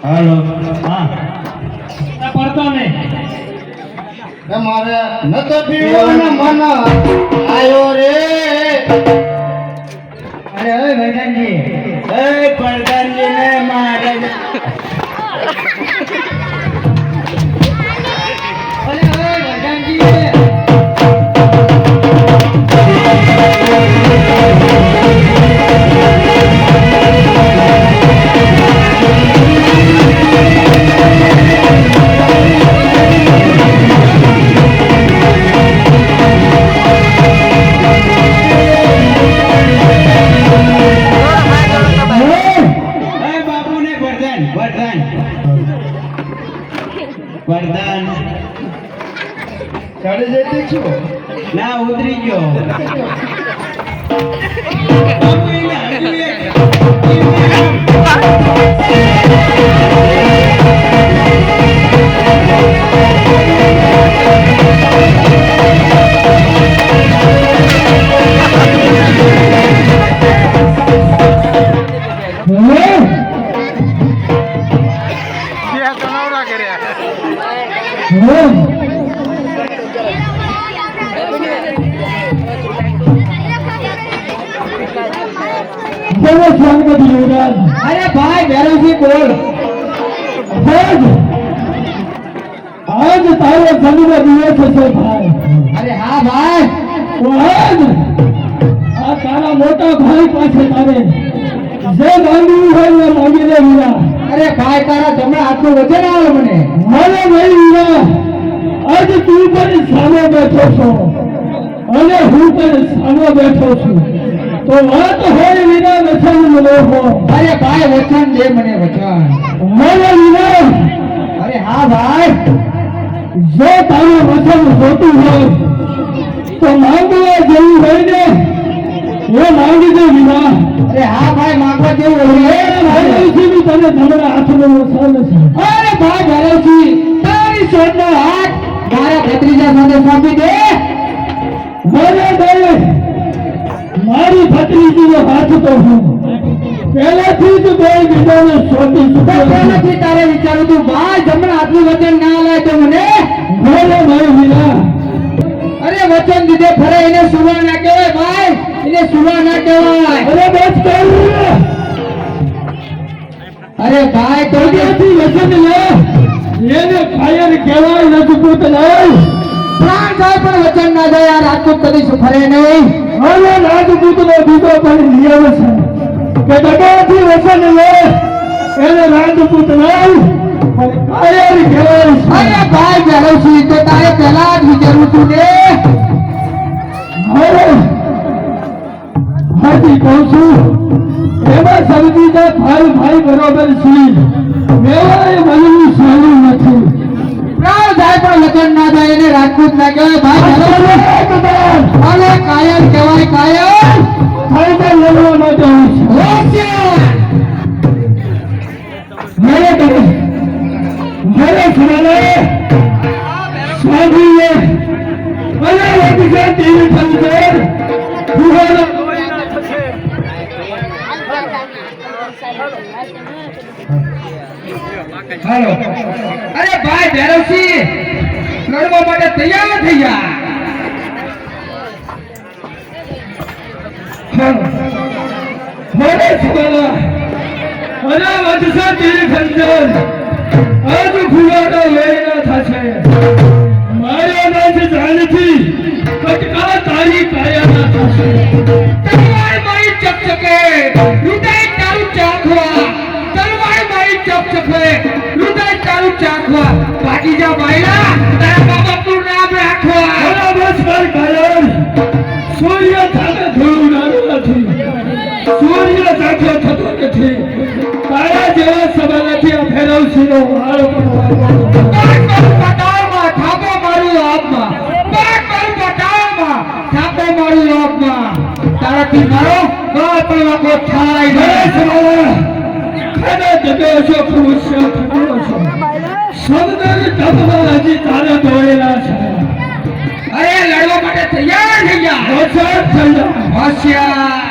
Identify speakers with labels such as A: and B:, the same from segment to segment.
A: હાલો હા પડતો ને
B: મારે નતો પીવાનો મન આયો રે.
A: અરે ઓય ભગવાનજી એ પ્રધાનજી ને મારે અરે ઓય ભગવાનજી વરદાન
B: ચડી જતી છું
A: ના ઉતરી ગયો
B: અરે ભાઈ ભેરવજી બોલ.
C: આજ તારો જન્મ દિવસ છે ભાઈ.
B: અરે હા ભાઈ.
C: આજ આ તારા મોટા ભાઈ પાસે તારે જે માંગવું હોય એ માંગી લે વીરા.
B: અરે ભાઈ તારા જમણા હાથનું વજન આવે મને.
C: મને નહીં વીરા, આજ તું પણ સામે બેઠો છો અને હું પણ સામે બેઠો છું તો વાત હોય વિના વચન મળો હો.
B: અરે ભાઈ વચન દે મને વચન.
C: મને વિના.
B: અરે હા ભાઈ.
C: જો તારું વચન હોતું હોય તો માંગવા જેવું હોય ને એ માંગી દે વિના.
B: અરે હા ભાઈ માંગવા જેવું હોય
C: ભૈરવજી તને તમારા હાથમાં વસાવે છે.
B: અરે ભાઈ ભૈરવજી તારી સોનનો હાથ મારા ભત્રીજા સાથે સોંપી દે.
C: મને દે મારી ભત્રીજીનો હાથ તો હું પહેલાથી જ બે બીજાને સોંપી ચૂક્યો છું.
B: પહેલાથી તારે વિચારું તું ભાઈ જમણા હાથનું વચન ના લાય તો મને.
C: બોલો મારી વિના.
B: અરે વચન દીધે ફરે એને સુવા ના કહેવાય ભાઈ, એને સુવા ના કહેવાય.
C: અરે બસ કર.
B: અરે ભાઈ તો
C: ત્યાંથી વચન લે એને ફાયર કહેવાય રજપૂત નહીં.
B: પ્રાણ જાય પણ વચન ના જાય. આ રાજપૂત કદી ફરે નહીં.
C: હવે રાજપૂતનો બીજો પણ નિયમ છે કે દગાથી વચન લે એને રાજપૂત નહીં પણ ફાયર કહેવાય છે.
B: અરે ભાઈ ભૈરવજી તો તારે પહેલા જ વિચારવું તું ને.
C: હવે હાજી કહું છું એમાં સમજી જા ભાઈ ભાઈ બરોબર છીએ. મેવાય બનવું સહેલું નથી.
B: પ્રાણ જાય પણ વચન ના જાય એને રાજપૂત ના કહેવાય ભાઈ ભૈરવજી. અરે કાયર કહેવાય કાયર.
C: ફાયદા લેવા માટે હું છું. મેરે સુનાલે સ્વામીએ મને લગશે તીર ખંજર ફુહારા.
B: હાલો. અરે ભાઈ ભૈરવજી લડવા માટે તૈયાર થઈ જા.
C: મેરે સુનાલે મને લગશે તીર ખંજર આજ ફુહારા લેના થશે. મારા નાચ જાણથી કટકા તારી કાયા ના થશે.
B: તલવાર મારી ચકચકે રુદય તારું ચાખવા. તલવાર મારી ચકચકે રુદય તારું ચાખવા. ભાગી જા બાયલા તારા બાબાનું નામ રાખવા.
C: મારા બસ પર કાયર સૂર્ય સાથે થોડું નાનું નથી. સૂર્ય સાથે થતો નથી. તારા જેવા સવાલથી આ ભૈરવસિંહનો વાળ પણ વાળવાનો.
B: બાગ મારું પટાળમાં થાપો મારું આપમાં. બાગ મારું પટાળમાં થાપો મારું આપમાં. તારાથી મારો કોઈ પણ વાકો થાય નહીં.
C: ખાના જતો છો ખુશ થતો છો શબ્દની ટપમાં હજી તારે દોડેલા છે.
B: અરે લડવા માટે તૈયાર થઈ જા.
C: હોશિયાર થઈ જા.
B: હોશિયાર.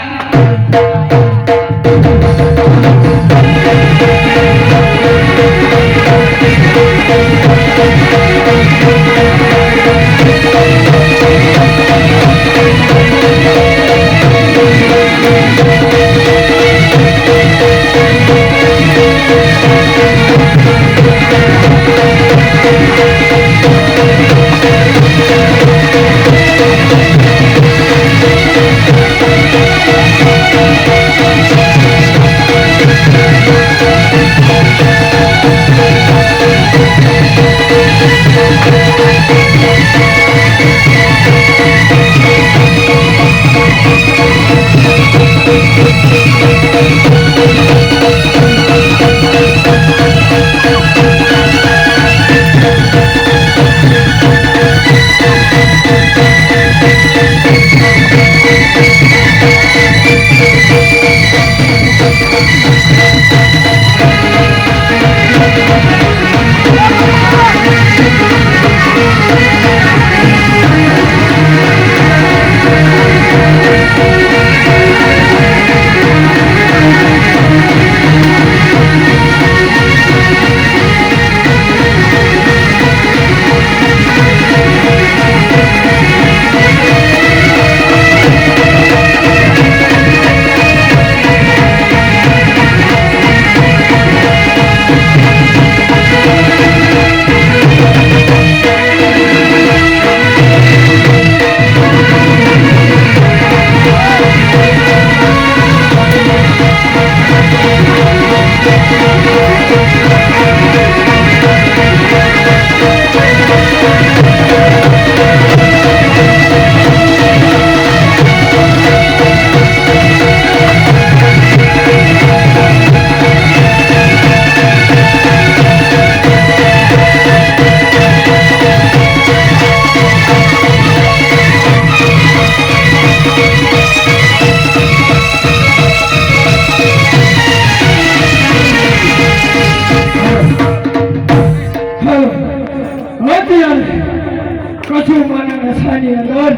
C: કશું મને નશાની અંદર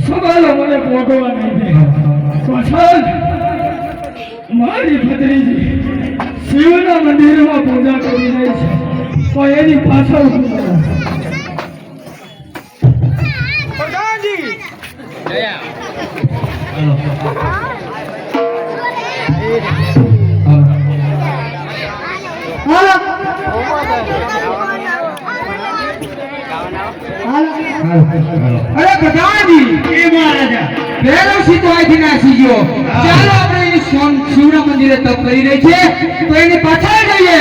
C: સવાલો મને ભોગવા નહીં દે. પાછળ મારી ભત્રીજી શિવના મંદિરમાં પૂજા કરી રહી છે, તો એની પાછળ હું કરું?
B: અરે પ્રધાનજી
A: એ મહારાજા
B: પહેલો સીધો અહીંથી નાસી ગયો. ચાલો આપણે એની શિવના મંદિરે તપ કરી રહી છે તો એની પાછળ જઈએ.